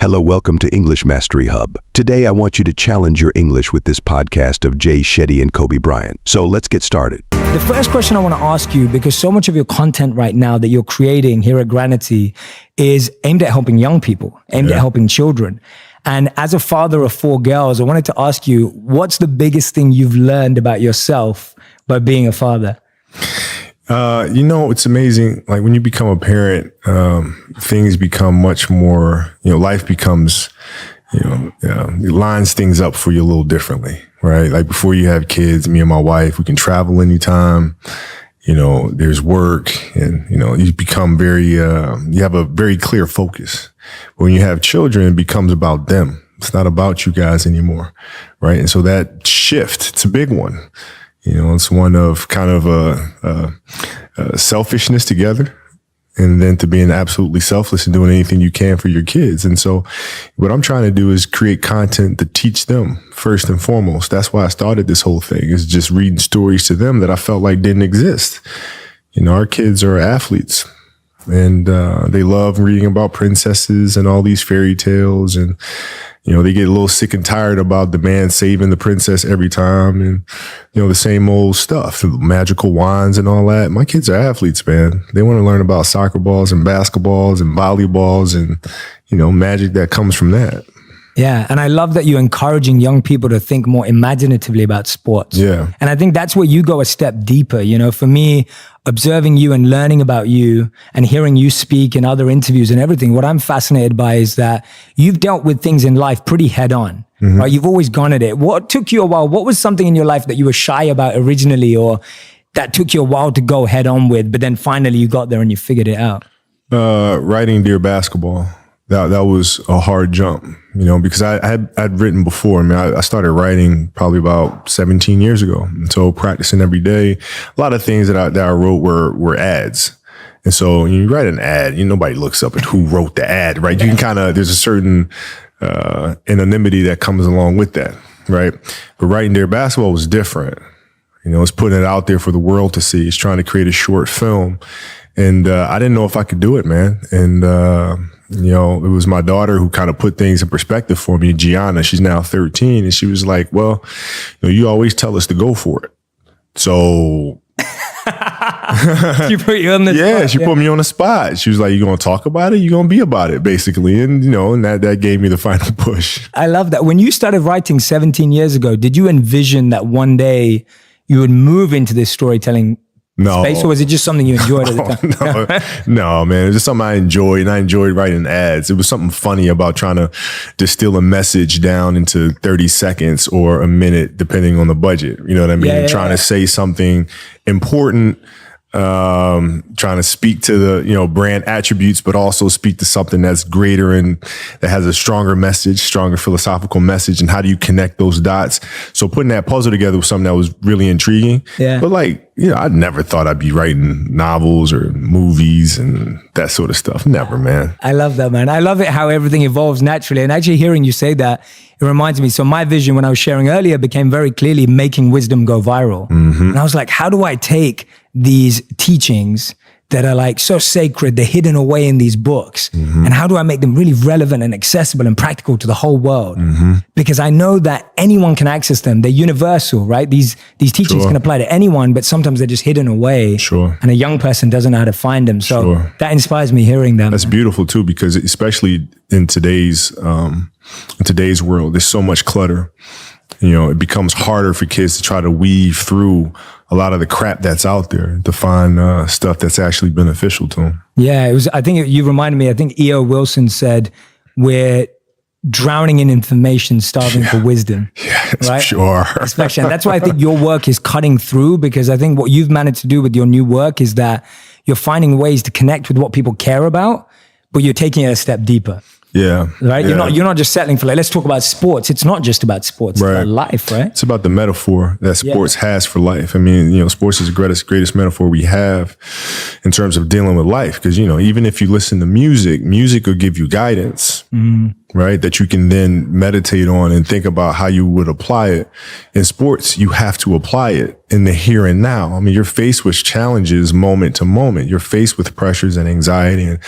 Hello, welcome to English Mastery Hub. Today, I want you to challenge your English with this podcast of Jay Shetty and Kobe Bryant. So let's get started. The first question I want to ask you, because so much of your content right now that you're creating here at Granity is aimed at helping young people, aimed at helping children. And as a father of 4 girls, I wanted to ask you, what's the biggest thing you've learned about yourself by being a father? It's amazing. Like when you become a parent, things become much more, life becomes, it lines things up for you a little differently, right? Like before you have kids, me and my wife, we can travel anytime, there's work and, you become you have a very clear focus. When you have children, it becomes about them. It's not about you guys anymore, right? And so that shift, it's a big one. It's one of kind of a selfishness together, and then to being absolutely selfless and doing anything you can for your kids. And so what I'm trying to do is create content to teach them first and foremost. That's why I started this whole thing, is just reading stories to them that I felt like didn't exist. Our kids are athletes, and they love reading about princesses and all these fairy tales, and they get a little sick and tired about the man saving the princess every time, and the same old stuff, the magical wands and all that. My kids are athletes, man. They want to learn about soccer balls and basketballs and volleyballs and magic that comes from that. Yeah, and I love that you're encouraging young people to think more imaginatively about sports. Yeah. And I think that's where you go a step deeper. For me, observing you and learning about you and hearing you speak in other interviews and everything, what I'm fascinated by is that you've dealt with things in life pretty head on, right? You've always gone at it. What took you a while? What was something in your life that you were shy about originally, or that took you a while to go head on with, but then finally you got there and you figured it out? Writing Dear Basketball. That was a hard jump, because I'd written before. I started writing probably about 17 years ago. And so practicing every day, a lot of things that I wrote were ads. And so when you write an ad, nobody looks up at who wrote the ad, right? You can there's a certain anonymity that comes along with that, right? But writing Dear Basketball was different. It's putting it out there for the world to see. It's trying to create a short film. And I didn't know if I could do it, man. And it was my daughter who kind of put things in perspective for me, Gianna. She's now 13. And she was like, well, you always tell us to go for it. So She put you on the spot. She put me on the spot. She was like, you going to talk about it? You going to be about it, basically. And, and that gave me the final push. I love that. When you started writing 17 years ago, did you envision that one day you would move into this storytelling space, or was it just something you enjoyed at the time? No, man. It was just something I enjoyed, and I enjoyed writing ads. It was something funny about trying to distill a message down into 30 seconds or a minute, depending on the budget. You know what I mean? Trying to say something important, trying to speak to the, brand attributes, but also speak to something that's greater and that has a stronger message, stronger philosophical message. And how do you connect those dots? So putting that puzzle together was something that was really intriguing. Yeah. But I never thought I'd be writing novels or movies and that sort of stuff. Never, man. I love that, man. I love it how everything evolves naturally. And actually hearing you say that, it reminds me. So my vision when I was sharing earlier became very clearly making wisdom go viral. And I was like, how do I take these teachings that are like so sacred, they're hidden away in these books, and how do I make them really relevant and accessible and practical to the whole world? Because I know that anyone can access them. They're universal, right? These teachings can apply to anyone, but sometimes they're just hidden away. And a young person doesn't know how to find them. So that inspires me hearing them. That's beautiful too, because especially in today's world, there's so much clutter. It becomes harder for kids to try to weave through a lot of the crap that's out there to find stuff that's actually beneficial to them. Yeah, you reminded me, I think E.O. Wilson said, we're drowning in information, starving for wisdom. Yes, right? Sure. Especially, and that's why I think your work is cutting through, because I think what you've managed to do with your new work is that you're finding ways to connect with what people care about, but you're taking it a step deeper. Yeah. Right? Yeah. You're not just settling for let's talk about sports. It's not just about sports. It's about life, right? It's about the metaphor that sports has for life. I mean, sports is the greatest metaphor we have in terms of dealing with life. Because, even if you listen to music will give you guidance, right? That you can then meditate on and think about how you would apply it. In sports, you have to apply it in the here and now. I mean, you're faced with challenges moment to moment. You're faced with pressures and anxiety, and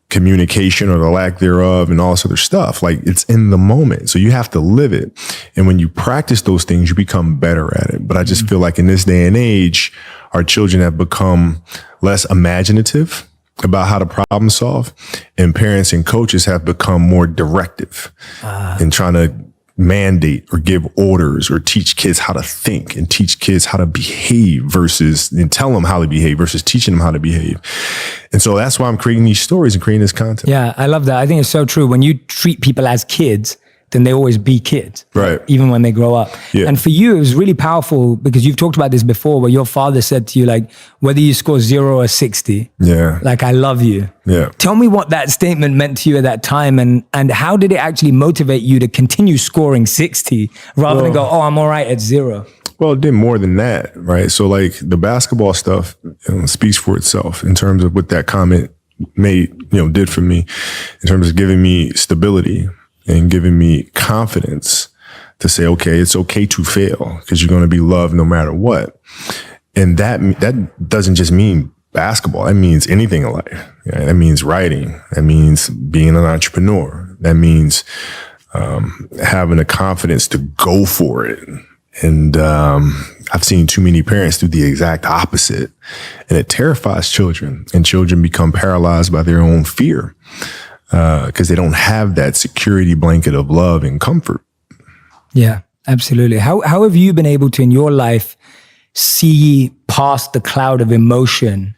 communication or the lack thereof and all this other stuff. Like, it's in the moment. So you have to live it. And when you practice those things, you become better at it. But I just feel like in this day and age, our children have become less imaginative about how to problem solve, and parents and coaches have become more directive in trying to mandate or give orders or teach kids how to think and teach kids how to behave and tell them how to behave versus teaching them how to behave. And so that's why I'm creating these stories and creating this content. Yeah, I love that. I think it's so true. When you treat people as kids, then they always be kids, right? Even when they grow up. Yeah. And for you, it was really powerful because you've talked about this before, where your father said to you, like, whether you score 0 or 60, like, I love you. Yeah. Tell me what that statement meant to you at that time, and how did it actually motivate you to continue scoring 60 rather than go, oh, I'm all right at 0? Well, it did more than that, right? So like the basketball stuff speaks for itself in terms of what that comment did for me in terms of giving me stability and giving me confidence to say, okay, it's okay to fail because you're going to be loved no matter what. And that doesn't just mean basketball. That means anything in life. Yeah, that means writing. That means being an entrepreneur. That means having the confidence to go for it. And I've seen too many parents do the exact opposite, and it terrifies children, and children become paralyzed by their own fear because they don't have that security blanket of love and comfort. Yeah, absolutely. How have you been able to, in your life, see past the cloud of emotion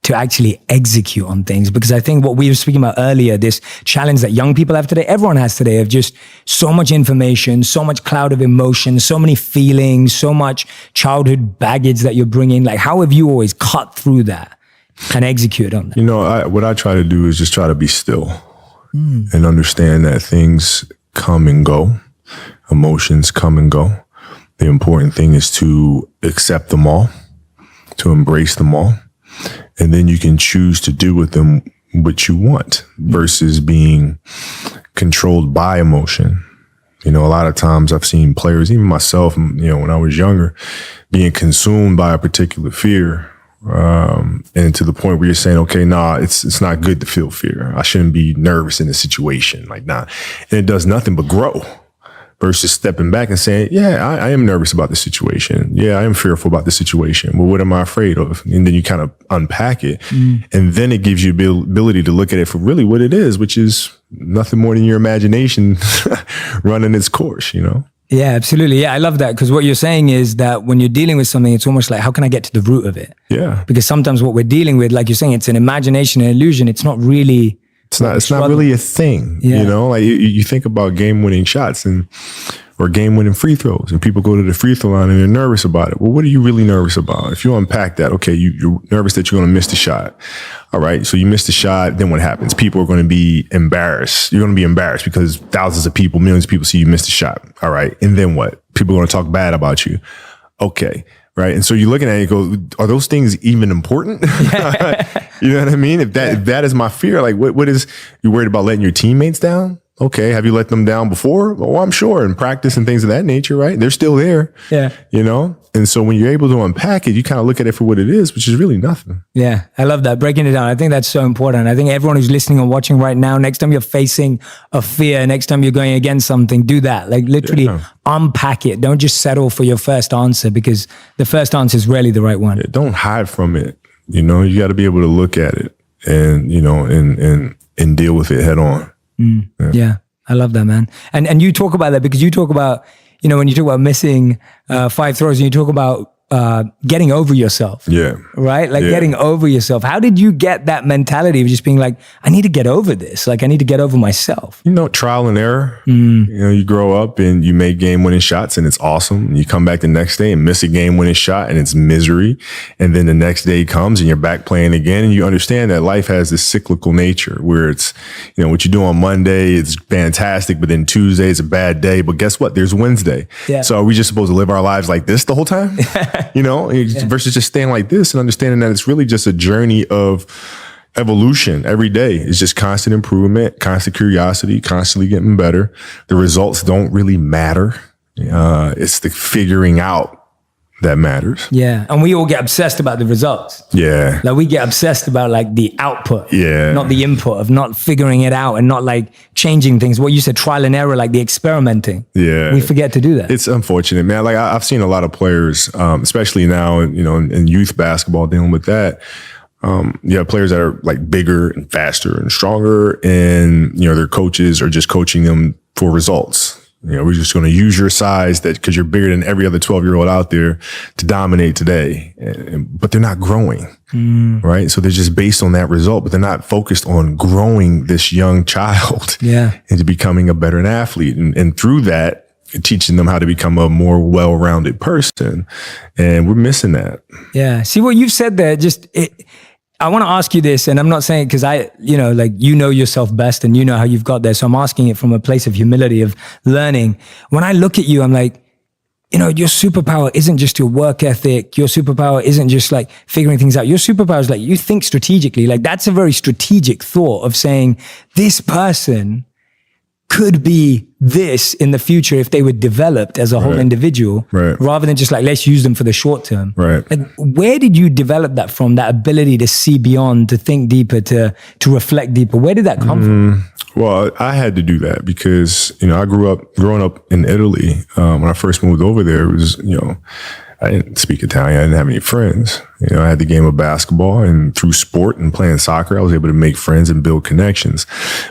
to actually execute on things? Because I think what we were speaking about earlier, this challenge that young people have today, everyone has today, of just so much information, so much cloud of emotion, so many feelings, so much childhood baggage that you're bringing. Like, how have you always cut through that and execute on that? What I try to do is just try to be still and understand that things come and go, emotions come and go. The important thing is to accept them all, to embrace them all. And then you can choose to do with them what you want versus being controlled by emotion. A lot of times I've seen players, even myself, when I was younger, being consumed by a particular fear. And to the point where you're saying, okay, it's not good to feel fear. I shouldn't be nervous in a situation like that. And it does nothing but grow. Versus stepping back and saying, yeah, I am nervous about the situation. Yeah, I am fearful about the situation. Well, what am I afraid of? And then you kind of unpack it. And then it gives you the ability to look at it for really what it is, which is nothing more than your imagination running its course, Yeah, absolutely. Yeah, I love that, because what you're saying is that when you're dealing with something, it's almost like, how can I get to the root of it? Yeah. Because sometimes what we're dealing with, like you're saying, it's an imagination, an illusion. It's not really... It's not really a thing, Like you think about game-winning shots or game-winning free throws, and people go to the free throw line and they're nervous about it. Well, what are you really nervous about? If you unpack that, okay, you're nervous that you're going to miss the shot. All right, so you miss the shot, then what happens? People are going to be embarrassed. You're going to be embarrassed because thousands of people, millions of people see you miss the shot. All right, and then what? People are going to talk bad about you. Okay. Right. And so you're looking at it and go, are those things even important? You know what I mean? If that is my fear, like what is, you worried about letting your teammates down? Okay. Have you let them down before? Oh, I'm sure. In practice and things of that nature, right? They're still there. Yeah. And so when you're able to unpack it, you kind of look at it for what it is, which is really nothing. Yeah. I love that. Breaking it down. I think that's so important. I think everyone who's listening and watching right now, next time you're facing a fear, next time you're going against something, do that. Like literally unpack it. Don't just settle for your first answer, because the first answer is rarely the right one. Yeah, don't hide from it. You got to be able to look at it and, and deal with it head on. Yeah. I love that, man. And you talk about that because you talk about, when you talk about missing 5 throws, and you talk about getting over yourself. Yeah. Right? Like getting over yourself. How did you get that mentality of just being like, I need to get over this. Like I need to get over myself. Trial and error. You grow up and you make game-winning shots and it's awesome. You come back the next day and miss a game-winning shot and it's misery. And then the next day comes and you're back playing again. And you understand that life has this cyclical nature where it's, what you do on Monday, it's fantastic, but then Tuesday is a bad day. But guess what? There's Wednesday. Yeah. So are we just supposed to live our lives like this the whole time? Versus just staying like this and understanding that it's really just a journey of evolution. Every day is just constant improvement, constant curiosity, constantly getting better. The results don't really matter. It's the figuring out that matters. Yeah. And we all get obsessed about the results. Yeah. Like we get obsessed about like the output, Yeah. not the input, of not figuring it out and not like changing things. What you said, trial and error, like the experimenting. Yeah. We forget to do that. It's unfortunate, man. Like I've seen a lot of players, especially now, in youth basketball dealing with that. You have players that are like bigger and faster and stronger, and, their coaches are just coaching them for results. We're just going to use your size because you're bigger than every other 12-year-old out there to dominate today. But they're not growing, right? So they're just based on that result, but they're not focused on growing this young child into becoming a better athlete. And through that, teaching them how to become a more well-rounded person. And we're missing that. Yeah. See what you've said there, I want to ask you this, and I'm not saying because you know yourself best and you know how you've got there. So I'm asking it from a place of humility, of learning. When I look at you, I'm like, your superpower isn't just your work ethic. Your superpower isn't just like figuring things out. Your superpower is like you think strategically. Like that's a very strategic thought of saying this person could be this in the future if they were developed as a whole individual, rather than just like, let's use them for the short term. Right. Like, where did you develop that from, that ability to see beyond, to think deeper, to reflect deeper? Where did that come from? Well, I had to do that because, I growing up in Italy. When I first moved over there, it was, I didn't speak Italian. I didn't have any friends. I had the game of basketball, and through sport and playing soccer, I was able to make friends and build connections.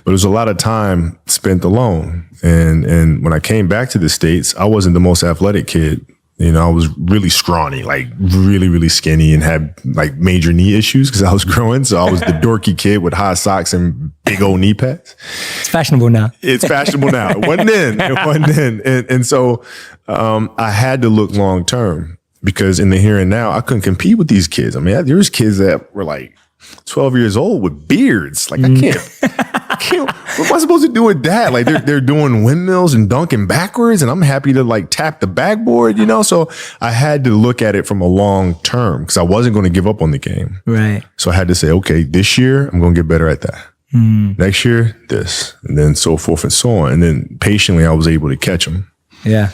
But it was a lot of time spent alone. And when I came back to the States, I wasn't the most athletic kid. I was really scrawny, like really, really skinny, and had like major knee issues because I was growing. So I was the dorky kid with high socks and big old knee pads. It's fashionable now. It wasn't then. And so I had to look long term, because in the here and now, I couldn't compete with these kids. I mean, there's kids that were like 12 years old with beards. Like I can't. What am I supposed to do with that? Like they're doing windmills and dunking backwards, and I'm happy to like tap the backboard, So I had to look at it from a long term, because I wasn't going to give up on the game. Right. So I had to say, okay, this year I'm going to get better at that. Next year, this, and then so forth and so on. And then patiently, I was able to catch them. Yeah.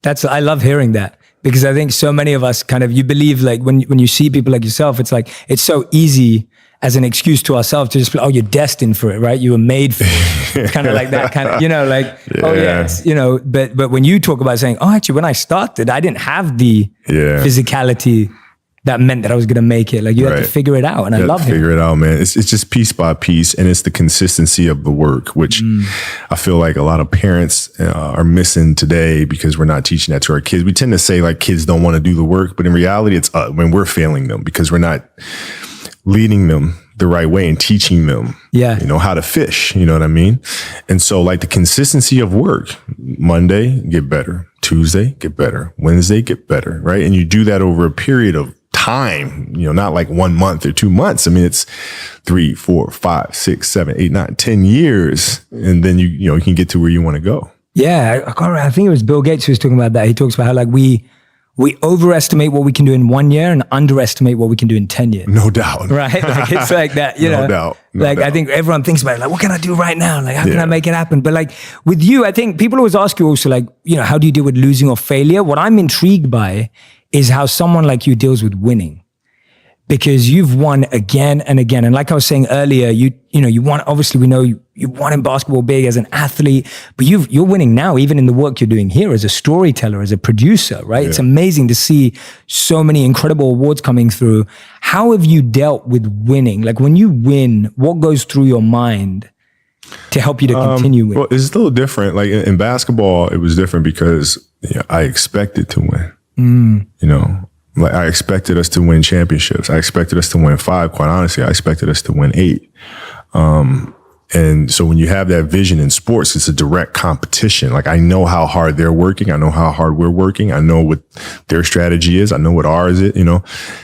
I love hearing that, because I think so many of us you believe like when you see people like yourself, it's like, it's so easy as an excuse to ourselves to just be, oh, you're destined for it, right? You were made for it. It's kind of like that kind of, but when you talk about saying, oh, actually, when I started, I didn't have the physicality that meant that I was going to make it. Like you had to figure it out. And I love it. Figure it out, man. It's just piece by piece. And it's the consistency of the work, which I feel like a lot of parents are missing today, because we're not teaching that to our kids. We tend to say like kids don't want to do the work, but in reality, it's when we're failing them because we're not leading them the right way and teaching them, how to fish, you know what I mean? And so like the consistency of work, Monday, get better, Tuesday, get better, Wednesday, get better, right? And you do that over a period of time, not like 1 month or 2 months. I mean, it's 3, 4, 5, 6, 7, 8, 9, 10 years. And then you can get to where you want to go. Yeah. I think it was Bill Gates who was talking about that. He talks about how like we overestimate what we can do in 1 year and underestimate what we can do in 10 years. No doubt. Right? Like it's like that, No doubt. I think everyone thinks about it, like, what can I do right now? Like, how can I make it happen? But like with you, I think people always ask you also like, how do you deal with losing or failure? What I'm intrigued by is how someone like you deals with winning. Because you've won again and again. And like I was saying earlier, you won, obviously we know you won in basketball big as an athlete, but you're winning now, even in the work you're doing here as a storyteller, as a producer, right? Yeah. It's amazing to see so many incredible awards coming through. How have you dealt with winning? Like when you win, what goes through your mind to help you to continue winning? Well, it's a little different. Like in basketball, it was different because I expected to win, Like I expected us to win championships. I expected us to win 5. Quite honestly, I expected us to win 8. And so when you have that vision in sports, it's a direct competition. Like I know how hard they're working. I know how hard we're working. I know what their strategy is. I know what ours is,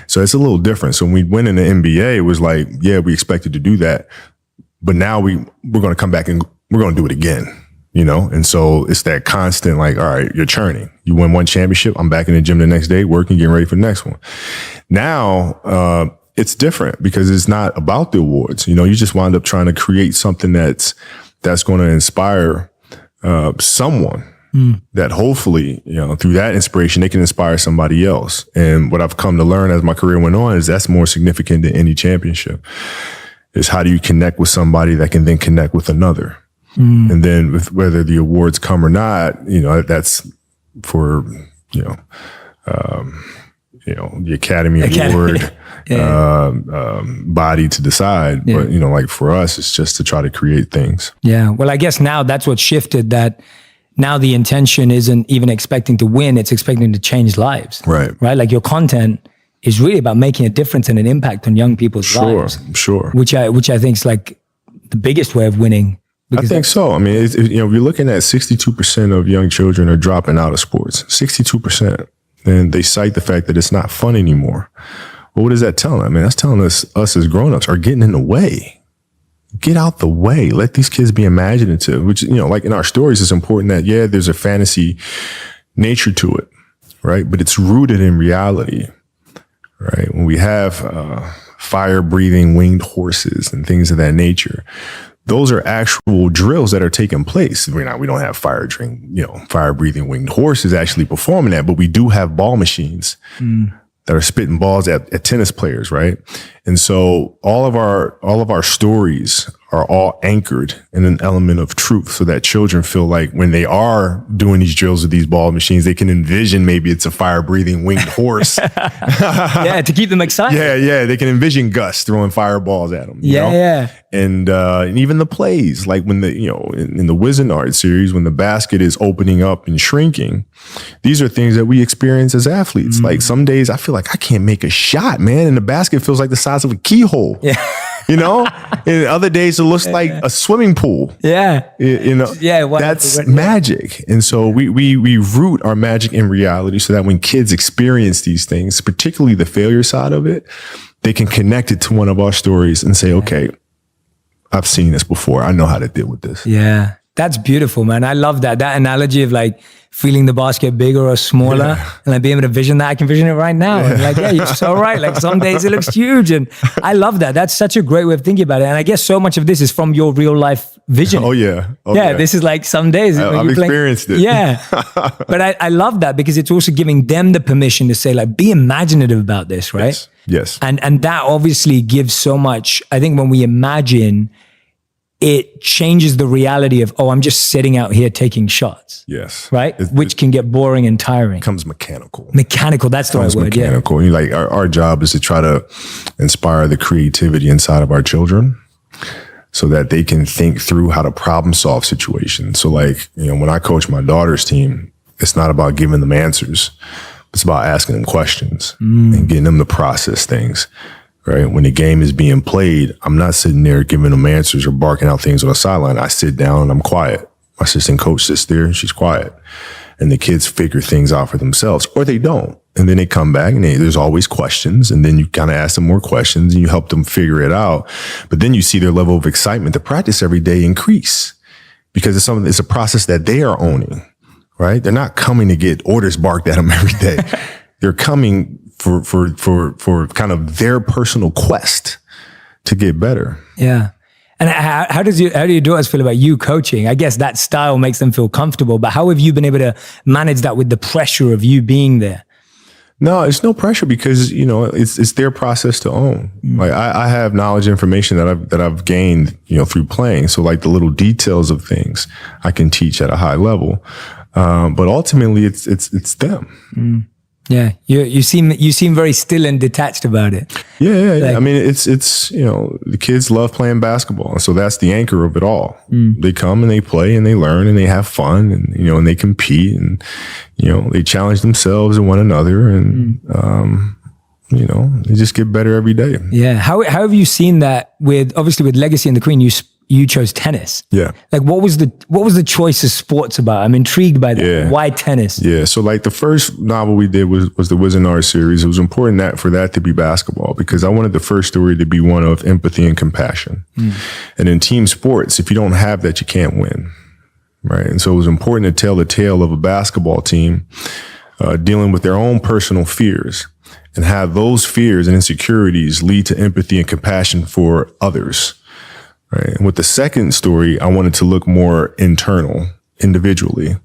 So it's a little different. So when we went in the NBA, it was like, we expected to do that. But now we're going to come back and we're going to do it again. And so it's that constant, like, all right, you're churning. You win one championship. I'm back in the gym the next day, working, getting ready for the next one. Now, it's different because it's not about the awards. You just wind up trying to create something that's going to inspire, someone, that hopefully, through that inspiration, they can inspire somebody else. And what I've come to learn as my career went on is that's more significant than any championship, is how do you connect with somebody that can then connect with another? And then whether the awards come or not, that's for, the Academy Award body to decide. Yeah. But, like for us, it's just to try to create things. Yeah. Well, I guess now that's what shifted, that now the intention isn't even expecting to win, it's expecting to change lives. Right. Right? Like your content is really about making a difference and an impact on young people's lives. Sure. Which I think is like the biggest way of winning. I think so. I mean, if you're looking at 62% of young children are dropping out of sports, 62%. And they cite the fact that it's not fun anymore. Well, what does that tell them? I mean, that's telling us as grownups are getting in the way. Get out the way. Let these kids be imaginative, which, like in our stories, it's important that, there's a fantasy nature to it, right? But it's rooted in reality, right? When we have fire-breathing winged horses and things of that nature, those are actual drills that are taking place. We don't have fire-breathing winged horses actually performing that, but we do have ball machines that are spitting balls at tennis players, right? And so all of our stories are all anchored in an element of truth, so that children feel like when they are doing these drills with these ball machines, they can envision maybe it's a fire-breathing winged horse. Yeah, to keep them excited. Yeah, they can envision Gus throwing fireballs at them. Yeah. And even the plays, like when in the Wizenard series, when the basket is opening up and shrinking, these are things that we experience as athletes. Like some days I feel like I can't make a shot, man, and the basket feels like the size of a keyhole. Yeah. And other days it looks like a swimming pool. Yeah. That's magic. And so we root our magic in reality, so that when kids experience these things, particularly the failure side of it, they can connect it to one of our stories and say, okay, I've seen this before. I know how to deal with this. Yeah. That's beautiful, man. I love that analogy of like feeling the basket bigger or smaller, and like being able to vision that. I can vision it right now. And like, you're so right. Like some days it looks huge, and I love that. That's such a great way of thinking about it. And I guess so much of this is from your real life vision. Oh yeah. This is like some days I've experienced it. Yeah. But I love that, because it's also giving them the permission to say, like, be imaginative about this, right? Yes. And that obviously gives so much. I think when we imagine, it changes the reality of, I'm just sitting out here taking shots. Yes. Right? Which can get boring and tiring. Becomes mechanical. Mechanical, that's the right word. Mechanical. Yeah. Like our job is to try to inspire the creativity inside of our children, so that they can think through how to problem solve situations. So like, when I coach my daughter's team, it's not about giving them answers. It's about asking them questions and getting them to process things. Right? When the game is being played, I'm not sitting there giving them answers or barking out things on the sideline. I sit down and I'm quiet. My assistant coach sits there and she's quiet. And the kids figure things out for themselves, or they don't. And then they come back and there's always questions. And then you kind of ask them more questions and you help them figure it out. But then you see their level of excitement to practice every day increase, because it's a process that they are owning, right? They're not coming to get orders barked at them every day. They're coming for kind of their personal quest to get better. Yeah. And how do your daughters feel about you coaching? I guess that style makes them feel comfortable, but how have you been able to manage that with the pressure of you being there? No, it's no pressure, because, it's their process to own. Like I have knowledge, information that I've gained, through playing. So like the little details of things I can teach at a high level. But ultimately it's them. Yeah, you seem very still and detached about it. Yeah. Like, I mean, it's the kids love playing basketball, and so that's the anchor of it all. They come and they play and they learn and they have fun, and and they compete, and they challenge themselves and one another, and they just get better every day. Yeah. How have you seen that with Legacy and the Queen? You chose tennis. Yeah. Like what was the choice of sports about? I'm intrigued by that. Yeah. Why tennis? Yeah. So like the first novel we did was the Wizenard series. It was important for that to be basketball, because I wanted the first story to be one of empathy and compassion. And in team sports, if you don't have that, you can't win. Right. And so it was important to tell the tale of a basketball team dealing with their own personal fears, and have those fears and insecurities lead to empathy and compassion for others. Right. And with the second story, I wanted to look more internal, individually,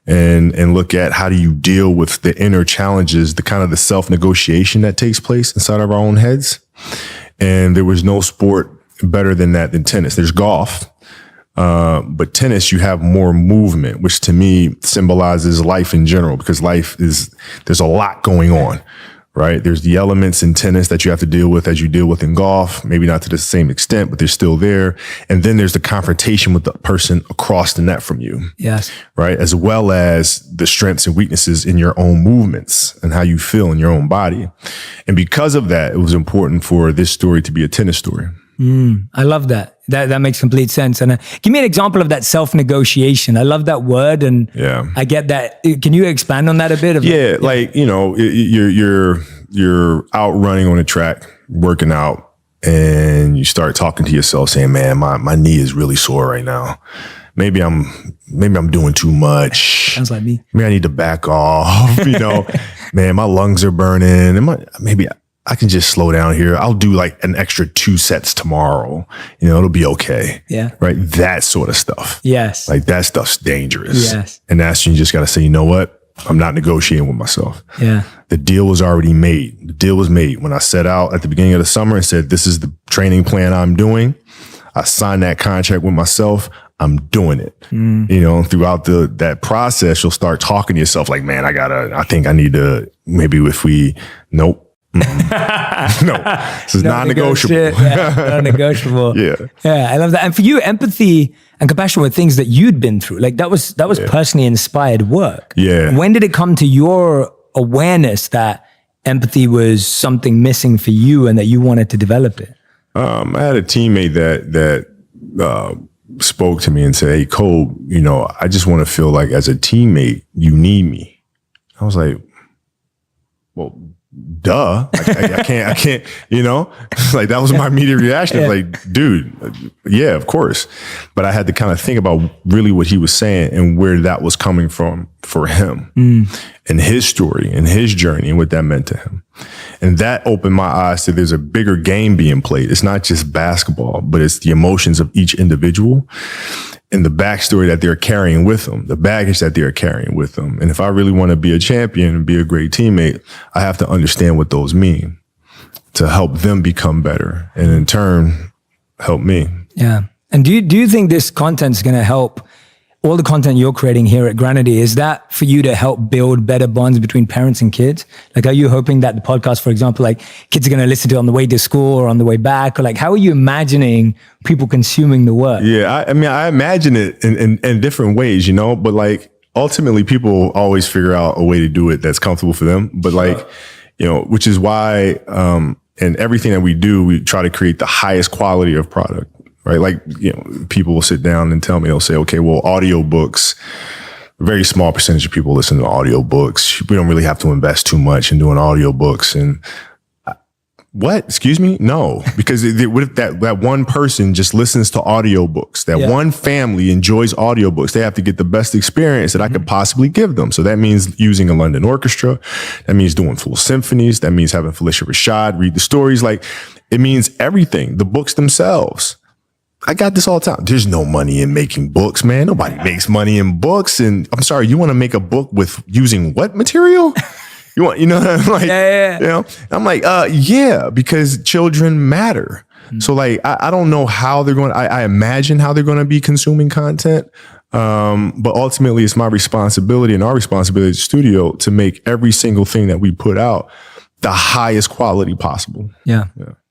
and look at how do you deal with the inner challenges, the kind of the self-negotiation that takes place inside of our own heads. And there was no sport better than that than tennis. There's golf. But tennis, you have more movement, which to me symbolizes life in general, because there's a lot going on, right? There's the elements in tennis that you have to deal with as you deal with in golf, maybe not to the same extent, but they're still there. And then there's the confrontation with the person across the net from you. Yes. Right. As well as the strengths and weaknesses in your own movements and how you feel in your own body. And because of that, it was important for this story to be a tennis story. I love that. That makes complete sense. And give me an example of that self-negotiation. I love that word, and I get that. Can you expand on that a bit? Like, you know, you're out running on a track, working out, and you start talking to yourself, saying, "Man, my knee is really sore right now. Maybe I'm doing too much. Sounds like me. Maybe I need to back off. You know, man, my lungs are burning. Maybe I can just slow down here. I'll do like an extra 2 sets tomorrow. You know, it'll be okay." Yeah. Right. That sort of stuff. Yes. Like that stuff's dangerous. Yes. And that's when you just got to say, you know what? I'm not negotiating with myself. Yeah. The deal was already made. The deal was made when I set out at the beginning of the summer and said, this is the training plan I'm doing. I signed that contract with myself. I'm doing it. You know, throughout that process, you'll start talking to yourself like, man, I think I need to, nope. No, this is non-negotiable. Non-negotiable. Yeah. I love that. And for you, empathy and compassion were things that you'd been through. Like that was personally inspired work. Yeah. When did it come to your awareness that empathy was something missing for you and that you wanted to develop it? I had a teammate that spoke to me and said, "Hey, Cole, you know, I just want to feel like as a teammate, you need me." I was like, well, duh. I can't, you know, like that was my immediate reaction. Yeah. Like, dude, yeah, of course. But I had to kind of think about really what he was saying and where that was coming from for him and his story and his journey and what that meant to him. And that opened my eyes to there's a bigger game being played. It's not just basketball, but it's the emotions of each individual and the backstory that they're carrying with them, the baggage that they're carrying with them. And if I really want to be a champion and be a great teammate, I have to understand what those mean to help them become better and in turn help me. Yeah. And do you think this content is going to help all the content you're creating here at Granity? Is that for you to help build better bonds between parents and kids? Like, are you hoping that the podcast, for example, like kids are going to listen to it on the way to school or on the way back? Or like, how are you imagining people consuming the work? Yeah. I mean, I imagine it in different ways, you know, but like ultimately people always figure out a way to do it that's comfortable for them. But like, you know, which is why, in everything that we do, we try to create the highest quality of product. Right. Like, you know, people will sit down and tell me, they'll say, okay, well, audiobooks, a very small percentage of people listen to audiobooks. We don't really have to invest too much in doing audiobooks. And what? Excuse me? No, because what if that one person just listens to audiobooks? That one family enjoys audiobooks. They have to get the best experience that I could possibly give them. So that means using a London orchestra. That means doing full symphonies. That means having Felicia Rashad read the stories. Like it means everything, the books themselves. I got this all the time. There's no money in making books, man. Nobody makes money in books. And I'm sorry, you want to make a book with using what material? You know, I'm like, you know, I'm like, yeah, because children matter. So like, I don't know how they're going to, I imagine how they're going to be consuming content. But ultimately it's my responsibility and our responsibility as a studio to make every single thing that we put out the highest quality possible.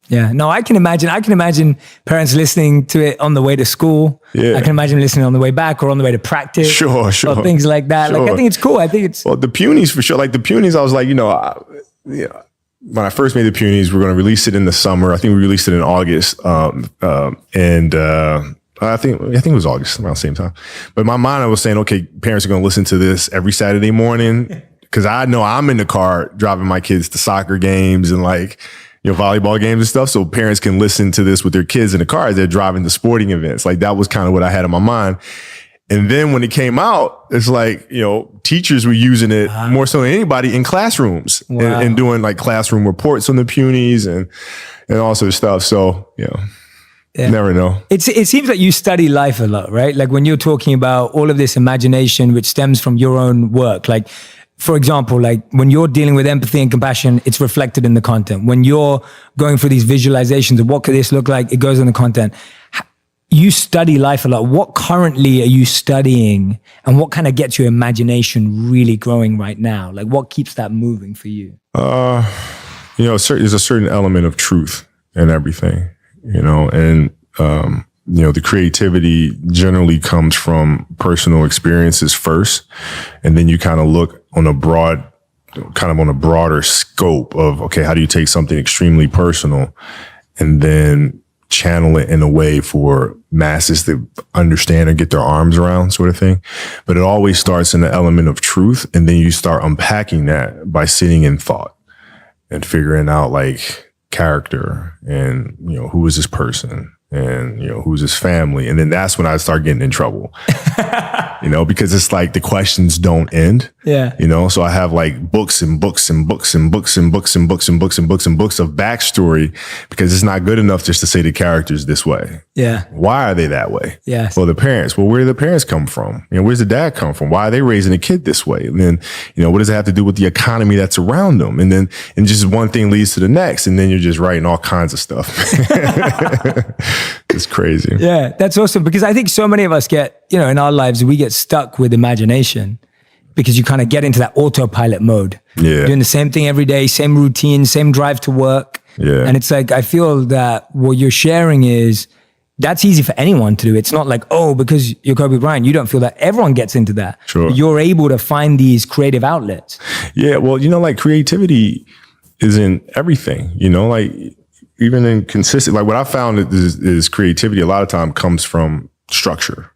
Yeah, no, I can imagine parents listening to it on the way to school. Yeah. I can imagine listening on the way back or on the way to practice. Sure. Or things like that. Sure. Like, I think it's cool. I think it's... Well, the Punies for sure. Like the Punies, I was like, you know, when I first made the Punies, we're going to release it in the summer. I think we released it in August. I think it was August around the same time. But in my mind, I was saying, okay, parents are going to listen to this every Saturday morning because I know I'm in the car driving my kids to soccer games and like, you know, volleyball games and stuff. So parents can listen to this with their kids in the car as they're driving to sporting events. Like that was kind of what I had in my mind. And then when it came out, it's like, you know, teachers were using it more so than anybody in classrooms and doing like classroom reports on the Punies and all sorts of stuff. So, you know. Never know. It seems like you study life a lot, right? Like when you're talking about all of this imagination, which stems from your own work, like, for example, like when you're dealing with empathy and compassion, it's reflected in the content. When you're going through these visualizations of what could this look like, it goes in the content. You study life a lot. What currently are you studying, and what kind of gets your imagination really growing right now? Like what keeps that moving for you? There's a certain element of truth in everything, and the creativity generally comes from personal experiences first, and then you kind of look on a broader scope of, okay, how do you take something extremely personal and then channel it in a way for masses to understand or get their arms around, sort of thing. But it always starts in the element of truth, and then you start unpacking that by sitting in thought and figuring out like character and, who is this person? And, who's his family? And then that's when I start getting in trouble, because it's like the questions don't end. Yeah. So I have like books and books and books and books and books and books and books and books and books of backstory, because it's not good enough just to say the character's this way. Yeah. Why are they that way? Yes. Well, the parents, where do the parents come from? Where's the dad come from? Why are they raising a kid this way? And then, what does it have to do with the economy that's around them? And then, just one thing leads to the next. And then you're just writing all kinds of stuff. It's crazy. Yeah, that's awesome, because I think so many of us get, in our lives, we get stuck with imagination because you kind of get into that autopilot mode. Yeah. Doing the same thing every day, same routine, same drive to work. Yeah. And it's like, I feel that what you're sharing is, that's easy for anyone to do. It's not like, because you're Kobe Bryant, you don't feel that. Everyone gets into that. Sure. You're able to find these creative outlets. Yeah, well, like creativity is in everything, like even in consistent, like what I found is creativity a lot of time comes from structure.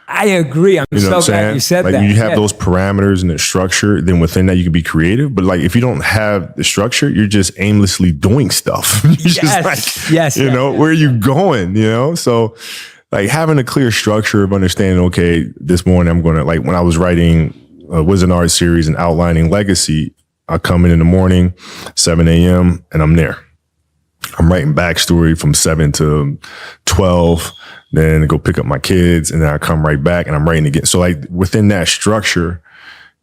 I agree. I'm so glad you said like that. You have those parameters and the structure, then within that you can be creative. But like if you don't have the structure, you're just aimlessly doing stuff. Where are you going? So like having a clear structure of understanding, okay, this morning I'm gonna, like when I was writing a Wizard Art series and outlining Legacy, I come in the morning, 7 a.m. and I'm there. I'm writing backstory from 7 to 12, then go pick up my kids, and then I come right back and I'm writing again. So like within that structure,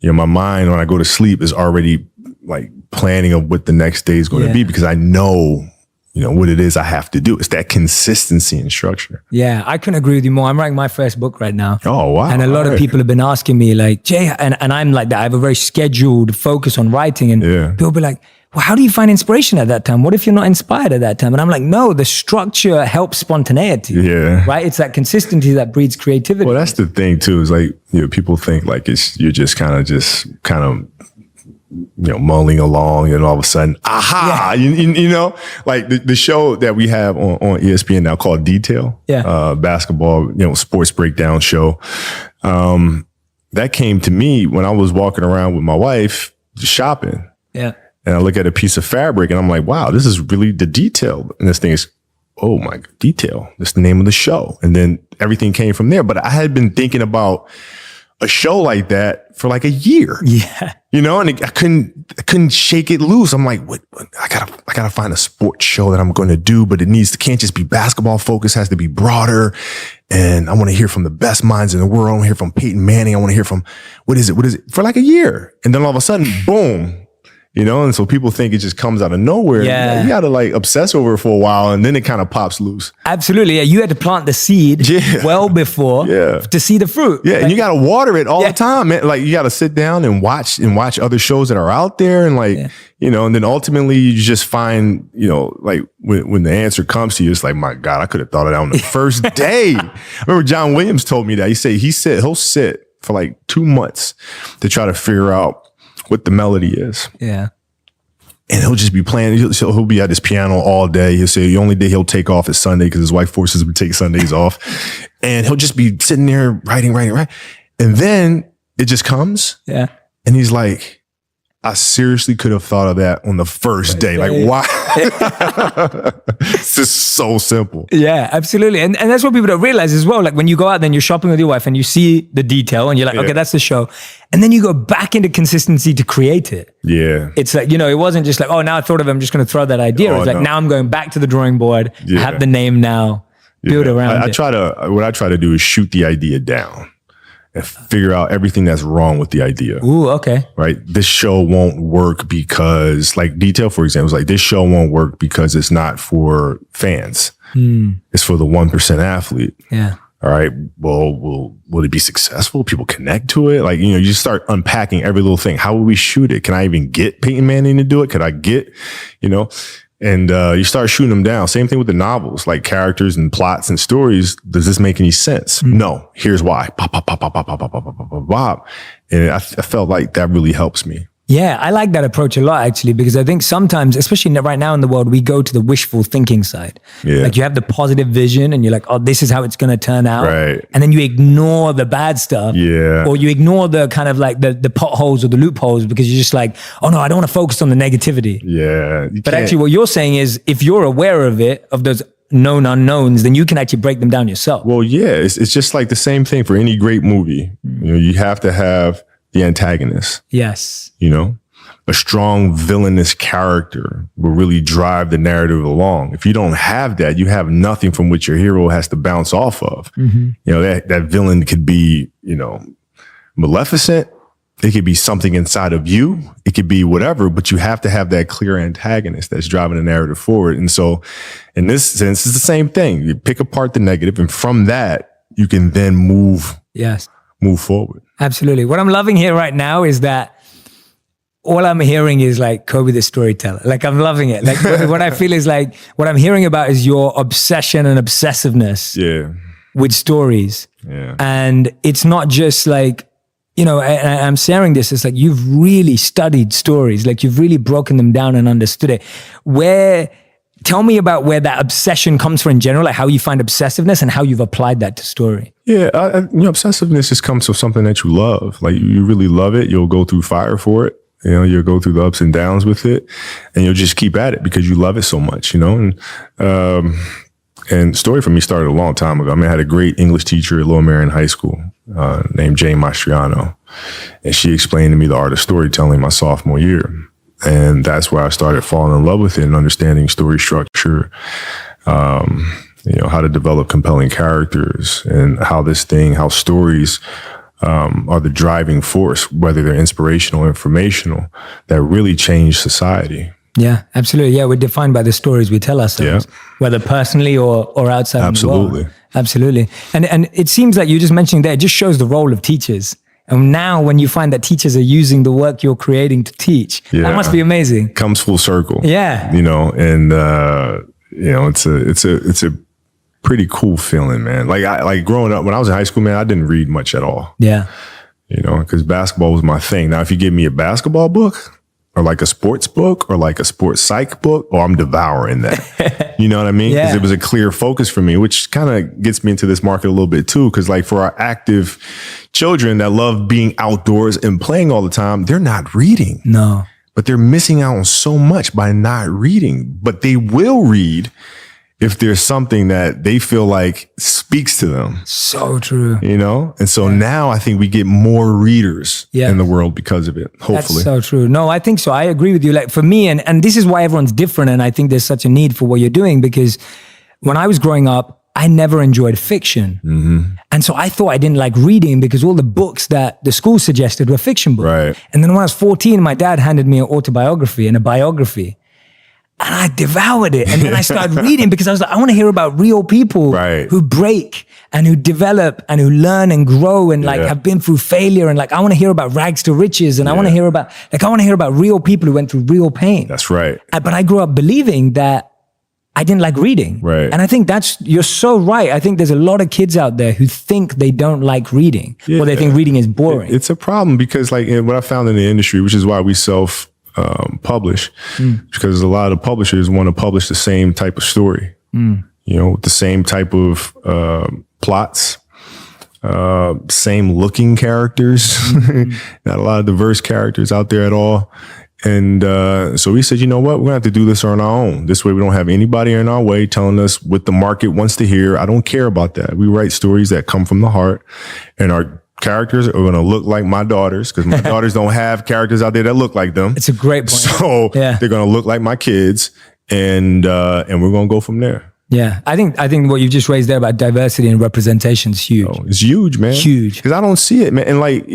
my mind when I go to sleep is already like planning of what the next day is going to be, because I know, what it is I have to do. It's that consistency and structure. Yeah, I couldn't agree with you more. I'm writing my first book right now. Oh, wow. And a lot of people have been asking me like, Jay, and I'm like that. I have a very scheduled focus on writing, and people be like, well, how do you find inspiration at that time? What if you're not inspired at that time? And I'm like, no, the structure helps spontaneity. Yeah. Right? It's that consistency that breeds creativity. Well, that's the thing too, is like, people think like you're just kind of mulling along, and all of a sudden, aha, like the show that we have on ESPN now called Detail, basketball, sports breakdown show. That came to me when I was walking around with my wife just shopping. Yeah. And I look at a piece of fabric and I'm like, wow, this is really the detail. And this thing is, oh my, Detail. That's the name of the show. And then everything came from there. But I had been thinking about a show like that for like a year. Yeah. And I couldn't shake it loose. I'm like, what? I gotta find a sports show that I'm going to do, but can't just be basketball focused, has to be broader. And I want to hear from the best minds in the world. I want to hear from Peyton Manning. I want to hear from, what is it? For like a year. And then all of a sudden, boom. And so people think it just comes out of nowhere. Yeah. You got to like obsess over it for a while, and then it kind of pops loose. Absolutely. Yeah. You had to plant the seed well before to see the fruit. Yeah. And you got to water it all the time, man. Like you got to sit down and watch other shows that are out there. And like, and then ultimately you just find, like when the answer comes to you, it's like, my God, I could have thought of that on the first day. I remember John Williams told me that. He'll sit for like 2 months to try to figure out what the melody is. Yeah. And he'll just be playing. He'll be at his piano all day. He'll say the only day he'll take off is Sunday because his wife forces him to take Sundays off. And he'll just be sitting there writing. And then it just comes. Yeah. And he's like, I seriously could have thought of that on the first day. Like, why? It's just so simple. Yeah, absolutely. And that's what people don't realize as well. Like when you go out, then you're shopping with your wife and you see the detail and you're like, okay, that's the show. And then you go back into consistency to create it. Yeah. It's like, it wasn't just like, now I thought of it, I'm just going to throw that idea. It's like, now I'm going back to the drawing board. I have the name now. build around I it. what I try to do is shoot the idea down and figure out everything that's wrong with the idea. Ooh, okay. Right. This show won't work because, like, Detail, for example, is like, this show won't work because it's not for fans. It's for the 1% athlete. Yeah. All right. Well, will it be successful? People connect to it. Like, you just start unpacking every little thing. How will we shoot it? Can I even get Peyton Manning to do it? Could I get, and you start shooting them down. Same thing with the novels, like characters and plots and stories. Does this make any sense? No. Here's why. Pop, pop, pop, pop, pop, pop, pop, pop, pop, pop, pop. And I felt like that really helps me. Yeah, I like that approach a lot, actually, because I think sometimes, especially right now in the world, we go to the wishful thinking side. Yeah. Like you have the positive vision and you're like, oh, this is how it's going to turn out. Right. And then you ignore the bad stuff. Yeah. Or you ignore the kind of like the potholes or the loopholes because you're just like, oh no, I don't want to focus on the negativity. Yeah. But actually what you're saying is if you're aware of it, of those known unknowns, then you can actually break them down yourself. Well, yeah, it's just like the same thing for any great movie. You have to have the antagonist. Yes. A strong villainous character will really drive the narrative along. If you don't have that, you have nothing from which your hero has to bounce off of. That villain could be, maleficent. It could be something inside of you. It could be whatever, but you have to have that clear antagonist that's driving the narrative forward. And so in this sense, it's the same thing. You pick apart the negative, and from that, you can then move forward. Absolutely. What I'm loving here right now is that all I'm hearing is like Kobe the storyteller. Like I'm loving it. Like what I feel is like what I'm hearing about is your obsession and obsessiveness with stories. Yeah. And it's not just like, I'm sharing this. It's like you've really studied stories. Like you've really broken them down and understood it. Tell me about where that obsession comes from in general, like how you find obsessiveness and how you've applied that to story. Yeah, obsessiveness just comes from something that you love. Like you really love it. You'll go through fire for it. You'll go through the ups and downs with it, and you'll just keep at it because you love it so much, And story for me started a long time ago. I had a great English teacher at Lower Merion High School named Jane Mastriano, and she explained to me the art of storytelling my sophomore year. And that's where I started falling in love with it and understanding story structure, how to develop compelling characters and how stories are the driving force, whether they're inspirational or informational, that really change society. Yeah, absolutely. Yeah, we're defined by the stories we tell ourselves, whether personally or outside. Absolutely. The world. Absolutely. And it seems like you just mentioning there, it just shows the role of teachers. And now when you find that teachers are using the work you're creating to teach, that must be amazing. Comes full circle. Yeah. It's a pretty cool feeling, man. Like growing up, when I was in high school, man, I didn't read much at all. Yeah. Because basketball was my thing. Now, if you give me a basketball book or like a sports book or like a sports psych book, I'm devouring that. You know what I mean? Because it was a clear focus for me, which kind of gets me into this market a little bit too. Because like for our active children that love being outdoors and playing all the time, they're not reading. No. But they're missing out on so much by not reading. But they will read if there's something that they feel like speaks to them. So true. And so now I think we get more readers in the world because of it, hopefully. That's so true. No, I think so. I agree with you. Like for me, and this is why everyone's different. And I think there's such a need for what you're doing, because when I was growing up, I never enjoyed fiction. And so I thought I didn't like reading because all the books that the school suggested were fiction books. Right. And then when I was 14, my dad handed me an autobiography and a biography. And I devoured it. And then I started reading because I was like, I want to hear about real people who break and who develop and who learn and grow and like have been through failure. And like, I want to hear about rags to riches. And I want to hear about real people who went through real pain. That's right. But I grew up believing that I didn't like reading. Right. And I think you're so right. I think there's a lot of kids out there who think they don't like reading or they think reading is boring. It's a problem because like what I found in the industry, which is why we publish, because a lot of publishers want to publish the same type of story, with the same type of plots, same looking characters, not a lot of diverse characters out there at all. And so we said, you know what, we're gonna have to do this on our own. This way we don't have anybody in our way telling us what the market wants to hear. I don't care about that. We write stories that come from the heart, and our characters are going to look like my daughters, because my daughters don't have characters out there that look like them. It's a great point. So they're going to look like my kids, and we're going to go from there. Yeah, I think what you just raised there about diversity and representation is huge. Oh, it's huge, man. Huge. Because I don't see it, man. And like,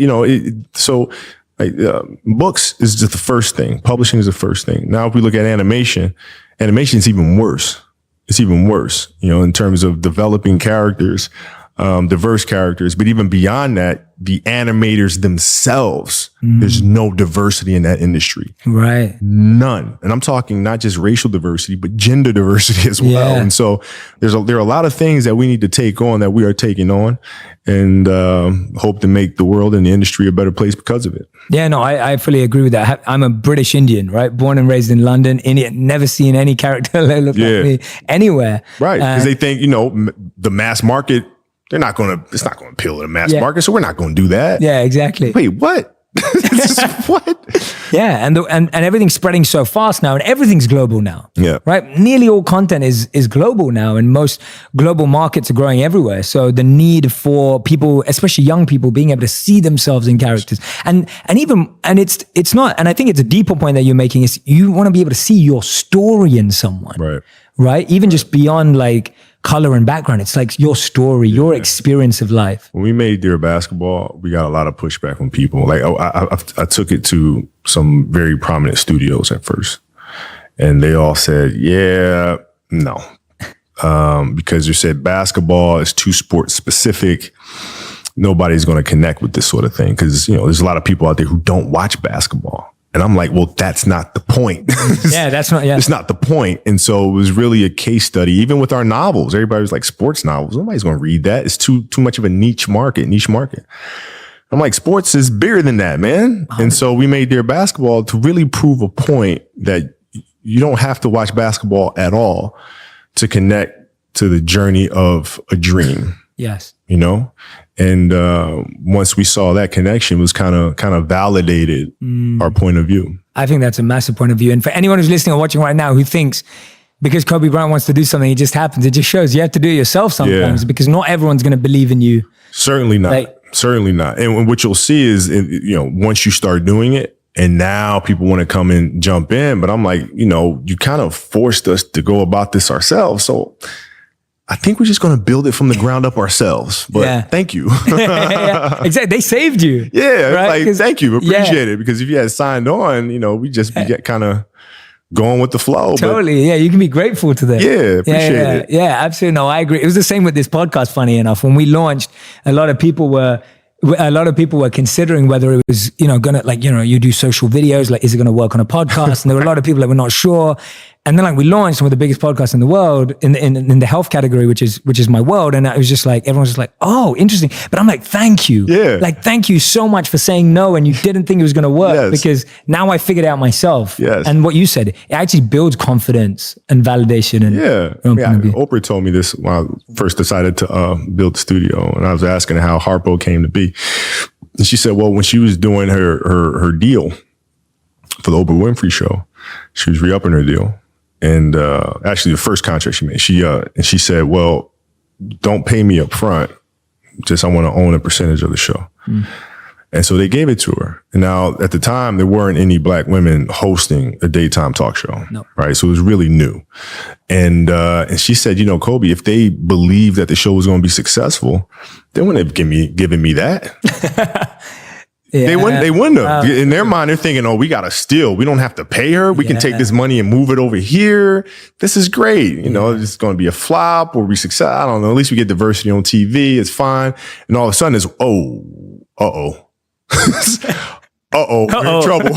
books is just the first thing. Publishing is the first thing. Now, if we look at animation is even worse. It's even worse, in terms of developing characters, diverse characters. But even beyond that, the animators themselves, there's no diversity in that industry. Right. None. And I'm talking not just racial diversity, but gender diversity as well. Yeah. And so there are a lot of things that we need to take on, that we are taking on, and hope to make the world and the industry a better place because of it. Yeah, no, I fully agree with that. I'm a British Indian, right? Born and raised in London, Indian, never seen any character that look like me anywhere. Right. Because they think, the mass market, it's not going to appeal to the mass market. So we're not going to do that. Yeah, exactly. Wait, what? What? Yeah. And everything's spreading so fast now, and everything's global now. Yeah. Right. Nearly all content is global now, and most global markets are growing everywhere. So the need for people, especially young people, being able to see themselves in characters, and it's not, and I think it's a deeper point that you're making, is you want to be able to see your story in someone. Right. Right. Even just beyond like color and background. It's like your story, your experience of life. When we made Dear Basketball, we got a lot of pushback from people. Like, I took it to some very prominent studios at first, and they all said, yeah, no. Because you said basketball is too sports specific. Nobody's going to connect with this sort of thing. Because, there's a lot of people out there who don't watch basketball. And I'm like, well, that's not the point. It's not the point. And so it was really a case study. Even with our novels, everybody was like, sports novels, nobody's going to read that. It's too much of a niche market. I'm like, sports is bigger than that, man. And so we made Dear Basketball to really prove a point that you don't have to watch basketball at all to connect to the journey of a dream. Yes. And once we saw that connection, was kind of validated our point of view. I think that's a massive point of view. And for anyone who's listening or watching right now who thinks because Kobe Bryant wants to do something, it just happens, it just shows you have to do it yourself sometimes, because not everyone's going to believe in you. Certainly not. Certainly not. And what you'll see is, once you start doing it, and now people want to come and jump in, but I'm like, you kind of forced us to go about this ourselves. So I think we're just going to build it from the ground up ourselves. But thank you. Exactly. They saved you. Yeah. Right? Like, thank you. Appreciate it. Because if you had signed on, we just be kind of going with the flow. Totally. You can be grateful to them. Yeah. Appreciate it. Yeah, absolutely. No, I agree. It was the same with this podcast, funny enough. When we launched, a lot of people were considering whether it was, gonna, you do social videos, like, is it gonna work on a podcast? And there were a lot of people that were not sure. And then we launched some of the biggest podcasts in the world in the health category, which is my world. And it was just like, everyone's just like, oh, interesting. But I'm like, thank you. Yeah. Like, thank you so much for saying no. And you didn't think it was going to work, because now I figured it out myself. Yes. And what you said, it actually builds confidence and validation. And Oprah told me this when I first decided to build the studio. And I was asking how Harpo came to be. And she said, well, when she was doing her deal for the Oprah Winfrey Show, she was re-upping her deal. And actually, the first contract she made, she said, well, don't pay me up front. Just I want to own a percentage of the show. And so they gave it to her. And now, at the time, there weren't any Black women hosting a daytime talk show. No. Right? So it was really new. And she said, Kobe, if they believed that the show was going to be successful, they wouldn't have given me that. Yeah. They wouldn't have. In their mind, they're thinking, oh, we got to steal. We don't have to pay her. We can take this money and move it over here. This is great. It's going to be a flop or be success. I don't know. At least we get diversity on TV. It's fine. And all of a sudden it's, we're in trouble.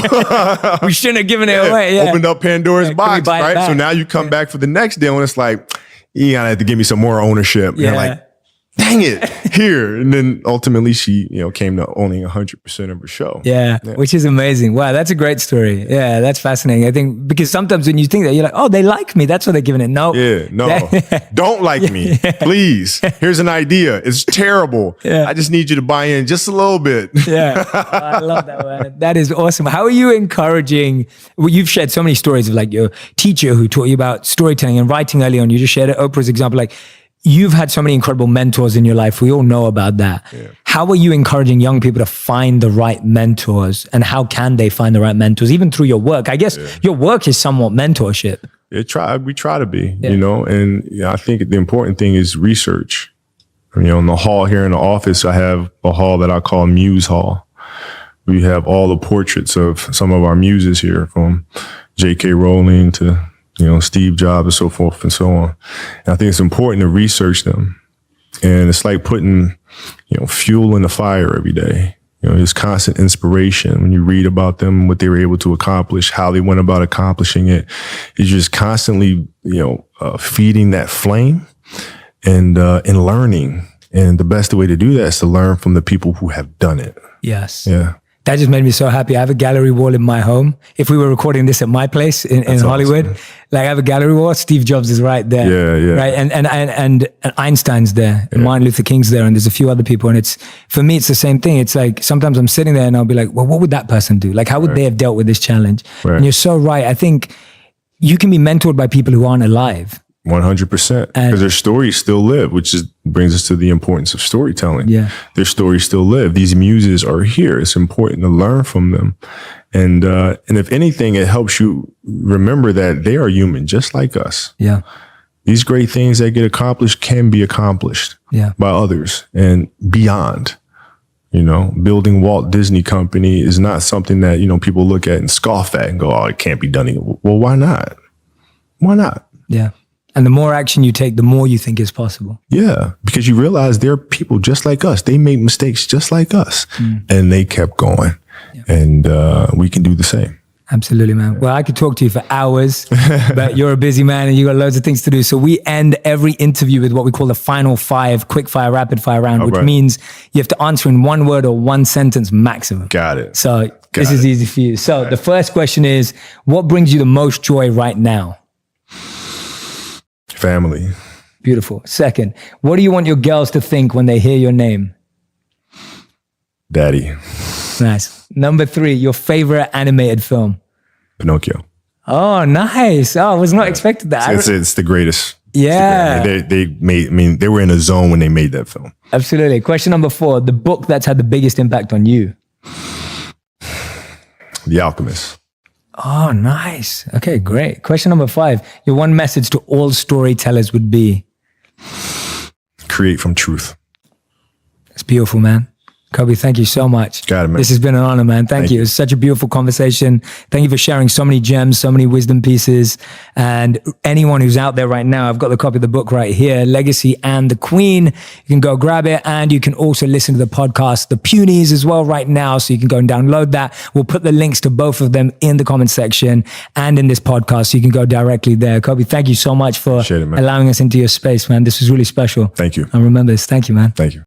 We shouldn't have given it away. Opened up Pandora's box, right? So now you come back for the next deal and it's like, you gotta have to give me some more ownership. Yeah. You're like, dang it, here. And then ultimately she, came to owning 100% of her show. Yeah, which is amazing. Wow, that's a great story. Yeah, that's fascinating. I think because sometimes when you think that, you're like, oh, they like me. That's what they're giving it. No. Yeah, no. Don't like me. Please. Here's an idea. It's terrible. Yeah. I just need you to buy in just a little bit. Yeah. I love that, man. That is awesome. How are you encouraging, you've shared so many stories of like your teacher who taught you about storytelling and writing early on. You just shared Oprah's example. Like, you've had so many incredible mentors in your life. We all know about that. Yeah. How are you encouraging young people to find the right mentors, and how can they find the right mentors, even through your work? I guess your work is somewhat mentorship. We try to be, Yeah. you know, and I think the important thing is research. You know, in the hall here in the office, I have a hall that I call Muse Hall. We have all the portraits of some of our muses here, from J.K. Rowling to, you know, Steve Jobs and so forth and so on. And I think it's important to research them. And it's like putting, you know, fuel in the fire every day. You know, there's constant inspiration when you read about them, what they were able to accomplish, how they went about accomplishing it. It's just constantly, you know, feeding that flame and learning. And the best way to do that is to learn from the people who have done it. Yes. Yeah. That just made me so happy. I have a gallery wall in my home. If we were recording this at my place in Hollywood, awesome. like I have a gallery wall. Steve Jobs is right there. Yeah, yeah. Right. And Einstein's there, and Martin Luther King's there, and there's a few other people. And it's, for me, it's the same thing. It's like sometimes I'm sitting there and I'll be like, well, what would that person do? Like, how would they have dealt with this challenge? Right. And you're so right. I think you can be mentored by people who aren't alive. 100%, because their stories still live, which brings us to the importance of storytelling. Yeah. Their stories still live. These muses are here. It's important to learn from them. And if anything, it helps you remember that they are human, just like us. Yeah. These great things that get accomplished can be accomplished by others and beyond. You know, building Walt Disney Company is not something that, you know, people look at and scoff at and go, oh, it can't be done. Well, why not? Why not? Yeah. And the more action you take, the more you think is possible. Yeah, because you realize they're people just like us. They made mistakes just like us, and they kept going. Yeah. And we can do the same. Absolutely, man. Well, I could talk to you for hours, but you're a busy man and you got loads of things to do. So we end every interview with what we call the final 5 quick fire, rapid fire round, which means you have to answer in 1 word or 1 sentence maximum. Got it. So this is easy for you. So the first question is, what brings you the most joy right now? Family. Beautiful. Second, what do you want your girls to think when they hear your name? Daddy. Nice. Number 3, your favorite animated film? Pinocchio. Oh, nice. Oh, I was not expecting that. It's the greatest. Yeah. They made, I mean, they were in a zone when they made that film. Absolutely. Question number 4, the book that's had the biggest impact on you? The Alchemist. Oh, nice. Okay, great. Question number 5, your one message to all storytellers would be? Create from truth. It's beautiful, man. Kobe, thank you so much. Got it, man. This has been an honor, man. Thank you. It was such a beautiful conversation. Thank you for sharing so many gems, so many wisdom pieces. And anyone who's out there right now, I've got the copy of the book right here, Legacy and the Queen. You can go grab it. And you can also listen to the podcast, The Punies, as well right now. So you can go and download that. We'll put the links to both of them in the comment section and in this podcast. So you can go directly there. Kobe, thank you so much for allowing us into your space, man. This was really special. Thank you. And remember this. Thank you, man. Thank you.